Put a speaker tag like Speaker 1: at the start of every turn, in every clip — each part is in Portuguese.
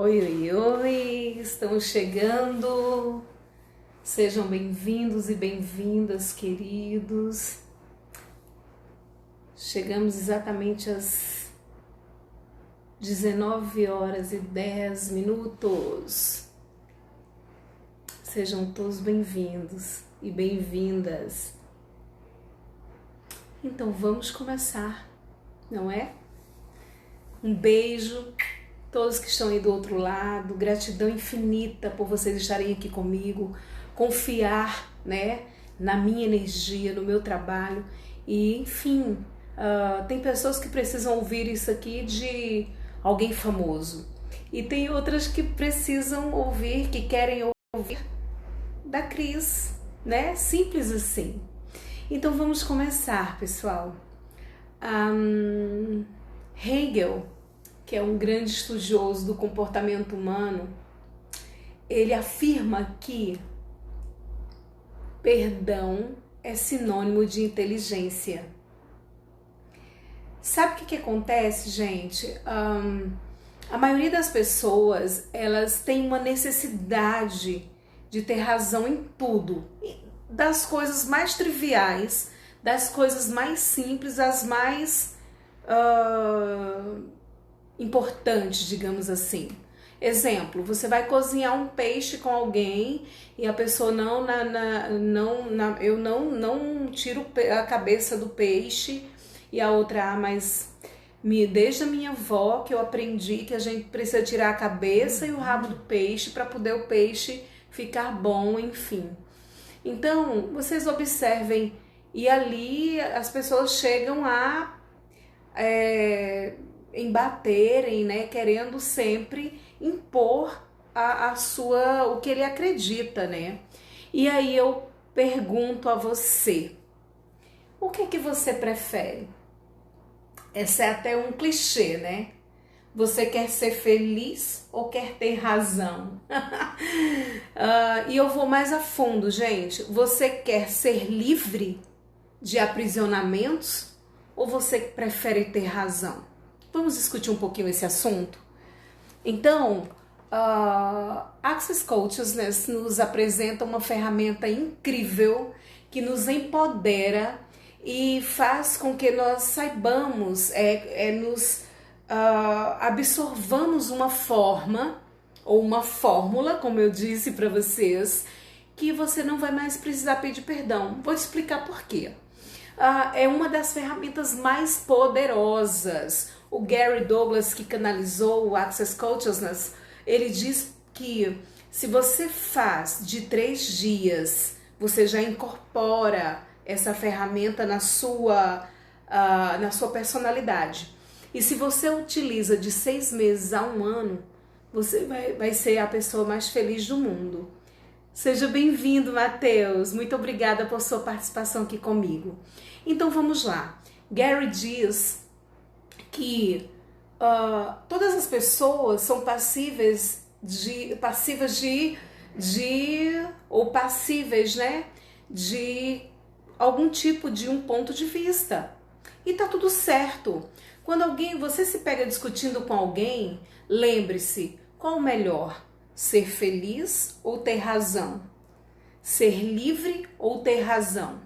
Speaker 1: Oi, oi, oi, estamos chegando. Sejam bem-vindos e bem-vindas, queridos. Chegamos exatamente às 19h10. Sejam todos bem-vindos e bem-vindas. Então vamos começar, não é? Um beijo. Todos que estão aí do outro lado, gratidão infinita por vocês estarem aqui comigo, confiar, né, na minha energia, no meu trabalho. E enfim, tem pessoas que precisam ouvir isso aqui de alguém famoso, e tem outras que precisam ouvir, que querem ouvir da Cris, né? Simples assim. Então vamos começar, pessoal. Hegel, que é um grande estudioso do comportamento humano, ele afirma que perdão é sinônimo de inteligência. Sabe o que acontece, gente? A maioria das pessoas, elas têm uma necessidade de ter razão em tudo, das coisas mais triviais, das coisas mais simples, as mais importante, digamos assim. Exemplo, você vai cozinhar um peixe com alguém e a pessoa eu não tiro a cabeça do peixe, e a outra, mas desde a minha avó que eu aprendi que a gente precisa tirar a cabeça e o rabo do peixe para poder o peixe ficar bom, enfim. Então, vocês observem, e ali as pessoas chegam a embaterem, né, querendo sempre impor o que ele acredita, né? E aí eu pergunto a você, o que você prefere? Essa é até um clichê, né? Você quer ser feliz ou quer ter razão? E eu vou mais a fundo, gente. Você quer ser livre de aprisionamentos ou você prefere ter razão? Vamos discutir um pouquinho esse assunto? Então, Access Consciousness nos apresenta uma ferramenta incrível que nos empodera e faz com que nós saibamos, nos absorvamos uma forma ou uma fórmula, como eu disse para vocês, que você não vai mais precisar pedir perdão. Vou te explicar por quê. É uma das ferramentas mais poderosas. O Gary Douglas, que canalizou o Access Consciousness, ele diz que se você faz de 3 dias, você já incorpora essa ferramenta na sua personalidade. E se você utiliza de 6 meses a 1 ano, você vai ser a pessoa mais feliz do mundo. Seja bem-vindo, Matheus. Muito obrigada por sua participação aqui comigo. Então vamos lá. Gary diz que todas as pessoas são passíveis, né, de algum tipo de um ponto de vista. E tá tudo certo. Quando você se pega discutindo com alguém, lembre-se, qual o melhor? Ser feliz ou ter razão? Ser livre ou ter razão?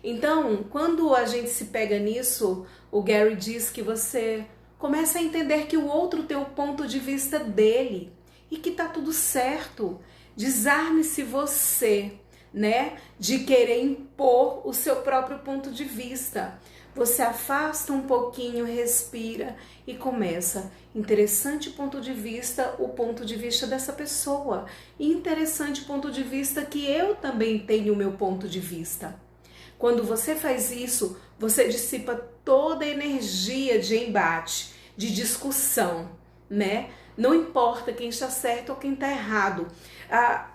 Speaker 1: Então, quando a gente se pega nisso, o Gary diz que você começa a entender que o outro tem o ponto de vista dele e que tá tudo certo. Desarme-se você, né, de querer impor o seu próprio ponto de vista. Você afasta um pouquinho, respira e começa. Interessante ponto de vista, o ponto de vista dessa pessoa. E interessante ponto de vista que eu também tenho o meu ponto de vista. Quando você faz isso, você dissipa toda a energia de embate, de discussão, né? Não importa quem está certo ou quem está errado.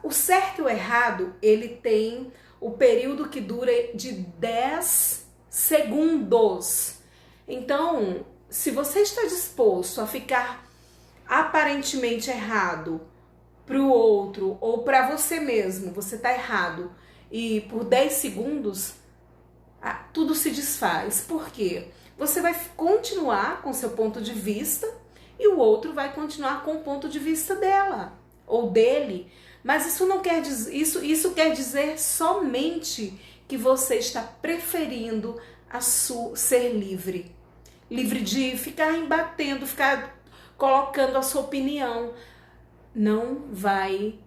Speaker 1: O certo e o errado, ele tem o período que dura de 10 segundos. Então, se você está disposto a ficar aparentemente errado para o outro ou para você mesmo, você está errado, e por 10 segundos, tudo se desfaz. Por quê? Você vai continuar com seu ponto de vista e o outro vai continuar com o ponto de vista dela ou dele. Mas isso não quer dizer, isso quer dizer somente que você está preferindo ser livre. Livre de ficar embatendo, ficar colocando a sua opinião. Não vai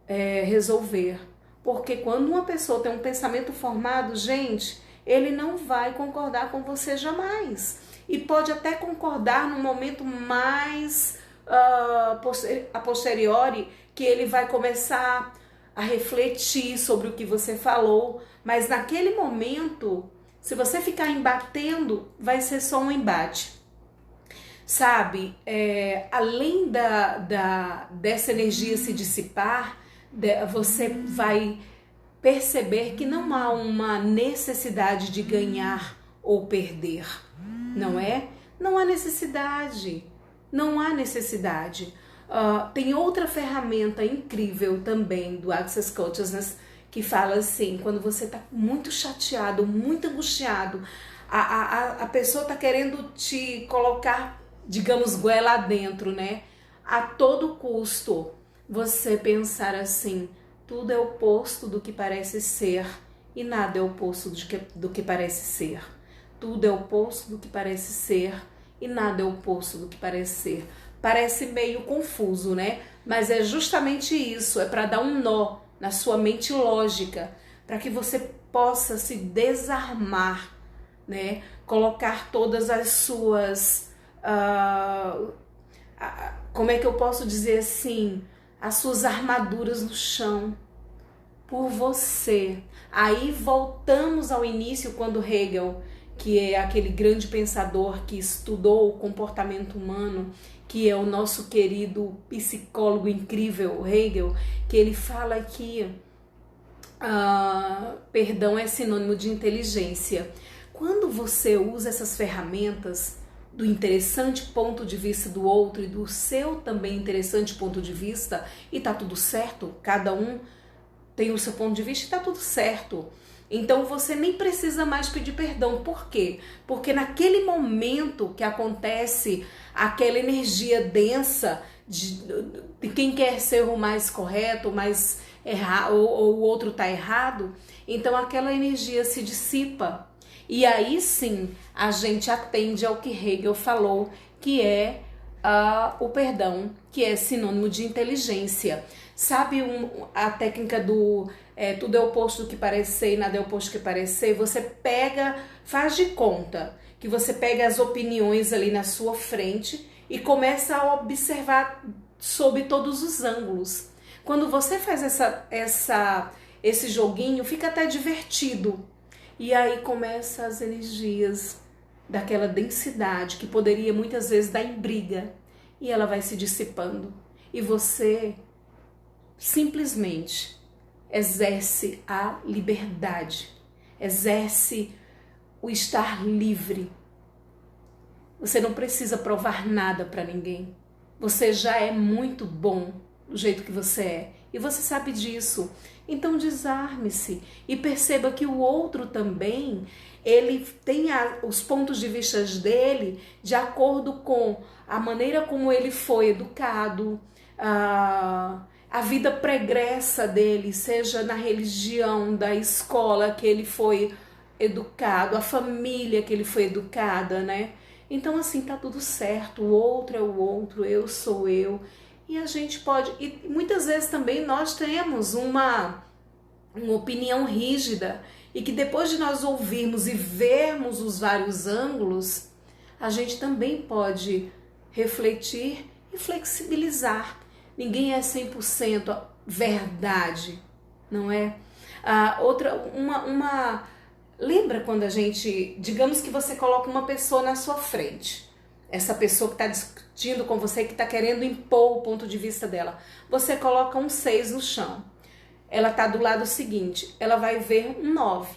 Speaker 1: resolver. Porque quando uma pessoa tem um pensamento formado, gente, ele não vai concordar com você jamais. E pode até concordar no momento mais a posteriori, que ele vai começar a refletir sobre o que você falou. Mas naquele momento, se você ficar embatendo, vai ser só um embate. Sabe, além dessa energia se dissipar, você vai perceber que não há uma necessidade de ganhar ou perder, não é? Não há necessidade, não há necessidade. Tem outra ferramenta incrível também do Access Consciousness que fala assim, quando você está muito chateado, muito angustiado, a pessoa está querendo te colocar, digamos, goela adentro, né? A todo custo, você pensar assim, tudo é oposto do que parece ser e nada é oposto do que parece ser. Tudo é oposto do que parece ser e nada é oposto do que parece ser. Parece meio confuso, né? Mas é justamente isso, é para dar um nó na sua mente lógica, para que você possa se desarmar, né? Colocar todas as suas... como é que eu posso dizer assim? As suas armaduras no chão, por você. Aí voltamos ao início, quando Hegel, que é aquele grande pensador que estudou o comportamento humano, que é o nosso querido psicólogo incrível, Hegel, que ele fala que perdão é sinônimo de inteligência. Quando você usa essas ferramentas do interessante ponto de vista do outro e do seu também interessante ponto de vista, e tá tudo certo, cada um tem o seu ponto de vista e tá tudo certo. Então você nem precisa mais pedir perdão. Por quê? Porque naquele momento que acontece aquela energia densa de quem quer ser o mais correto, o mais errado, ou o outro tá errado, então aquela energia se dissipa. E aí sim a gente atende ao que Hegel falou, que é o perdão, que é sinônimo de inteligência. Sabe a técnica do tudo é oposto do que parece ser e nada é oposto do que parece ser? Você pega, faz de conta que você pega as opiniões ali na sua frente e começa a observar sob todos os ângulos. Quando você faz esse joguinho, fica até divertido. E aí começam as energias daquela densidade que poderia muitas vezes dar em briga. E ela vai se dissipando. E você simplesmente exerce a liberdade. Exerce o estar livre. Você não precisa provar nada para ninguém. Você já é muito bom do jeito que você é. E você sabe disso. Então desarme-se e perceba que o outro também, ele tem os pontos de vista dele de acordo com a maneira como ele foi educado, a vida pregressa dele, seja na religião, da escola que ele foi educado, a família que ele foi educada, né? Então assim, tá tudo certo, o outro é o outro, eu sou eu. E a gente pode, e muitas vezes também nós temos uma opinião rígida e que depois de nós ouvirmos e vermos os vários ângulos, a gente também pode refletir e flexibilizar. Ninguém é 100% verdade, não é? Lembra quando a gente, digamos que você coloca uma pessoa na sua frente, essa pessoa que está discutindo com você, que está querendo impor o ponto de vista dela. Você coloca um 6 no chão. Ela está do lado seguinte. Ela vai ver um 9.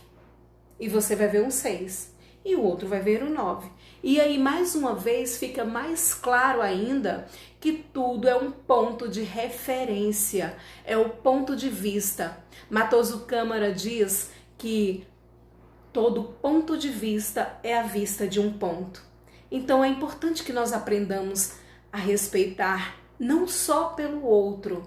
Speaker 1: E você vai ver um 6. E o outro vai ver um 9. E aí, mais uma vez, fica mais claro ainda que tudo é um ponto de referência. É o ponto de vista. Matoso Câmara diz que todo ponto de vista é a vista de um ponto. Então é importante que nós aprendamos a respeitar não só pelo outro,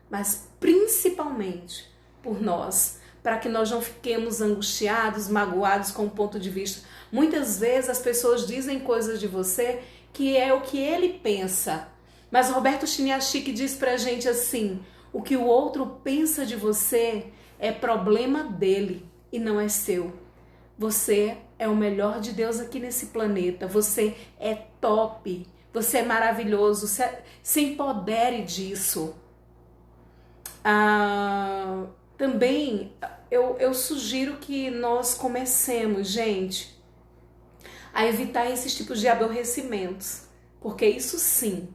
Speaker 1: mas principalmente por nós, para que nós não fiquemos angustiados, magoados com o ponto de vista. Muitas vezes as pessoas dizem coisas de você que é o que ele pensa, mas Roberto Chiniachik diz pra gente assim: o que o outro pensa de você é problema dele e não é seu. Você é o melhor de Deus aqui nesse planeta, você é top, você é maravilhoso, se empodere disso. Também eu sugiro que nós comecemos, gente, a evitar esses tipos de aborrecimentos, porque isso sim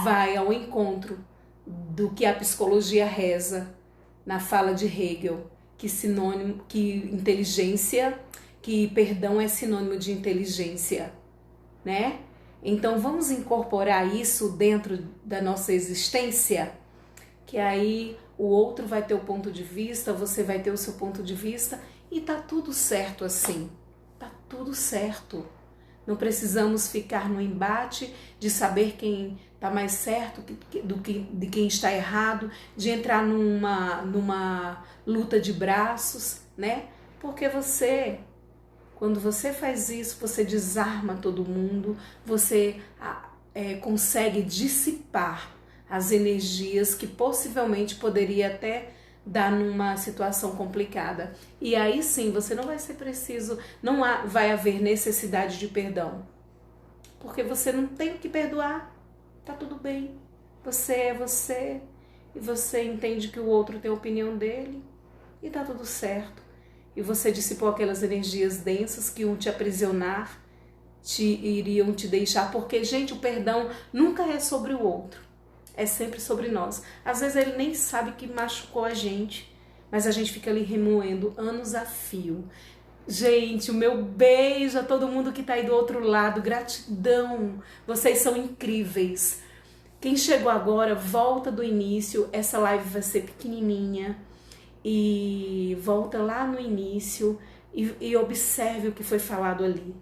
Speaker 1: vai ao encontro do que a psicologia reza na fala de Hegel, que perdão é sinônimo de inteligência, né? Então vamos incorporar isso dentro da nossa existência, que aí o outro vai ter o ponto de vista, você vai ter o seu ponto de vista e tá tudo certo assim. Tá tudo certo. Não precisamos ficar no embate de saber quem está mais certo de quem está errado, de entrar numa luta de braços, né? Porque quando você faz isso, você desarma todo mundo, você consegue dissipar as energias que possivelmente poderia até dar numa situação complicada. E aí sim, você não vai ser preciso, vai haver necessidade de perdão. Porque você não tem o que perdoar, tá tudo bem. Você é você, e você entende que o outro tem a opinião dele, e tá tudo certo. E você dissipou aquelas energias densas que iam te aprisionar, iriam te deixar, porque, gente, o perdão nunca é sobre o outro. É sempre sobre nós. Às vezes ele nem sabe que machucou a gente, mas a gente fica ali remoendo anos a fio. Gente, o meu beijo a todo mundo que tá aí do outro lado. Gratidão. Vocês são incríveis. Quem chegou agora, volta do início. Essa live vai ser pequenininha. E volta lá no início e observe o que foi falado ali.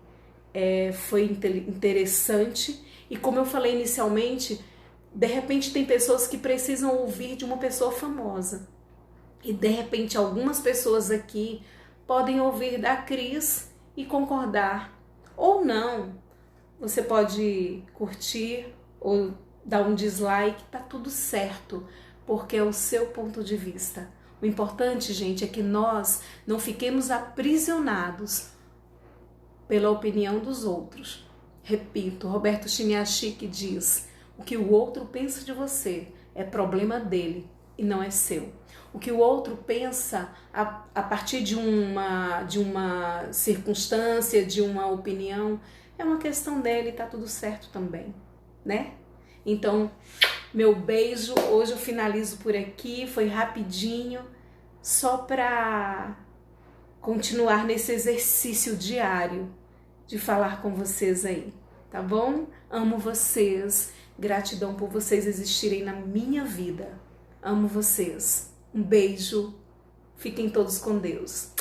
Speaker 1: Foi interessante. E como eu falei inicialmente, de repente tem pessoas que precisam ouvir de uma pessoa famosa. E de repente algumas pessoas aqui podem ouvir da Cris e concordar. Ou não. Você pode curtir ou dar um dislike, tá tudo certo, porque é o seu ponto de vista. O importante, gente, é que nós não fiquemos aprisionados pela opinião dos outros. Repito, Roberto Chiniachik diz: o que o outro pensa de você é problema dele e não é seu. O que o outro pensa a partir de uma circunstância, de uma opinião, é uma questão dele e tá tudo certo também, né? Então, meu beijo. Hoje eu finalizo por aqui, foi rapidinho, só para continuar nesse exercício diário de falar com vocês aí, tá bom? Amo vocês. Gratidão por vocês existirem na minha vida. Amo vocês. Um beijo. Fiquem todos com Deus.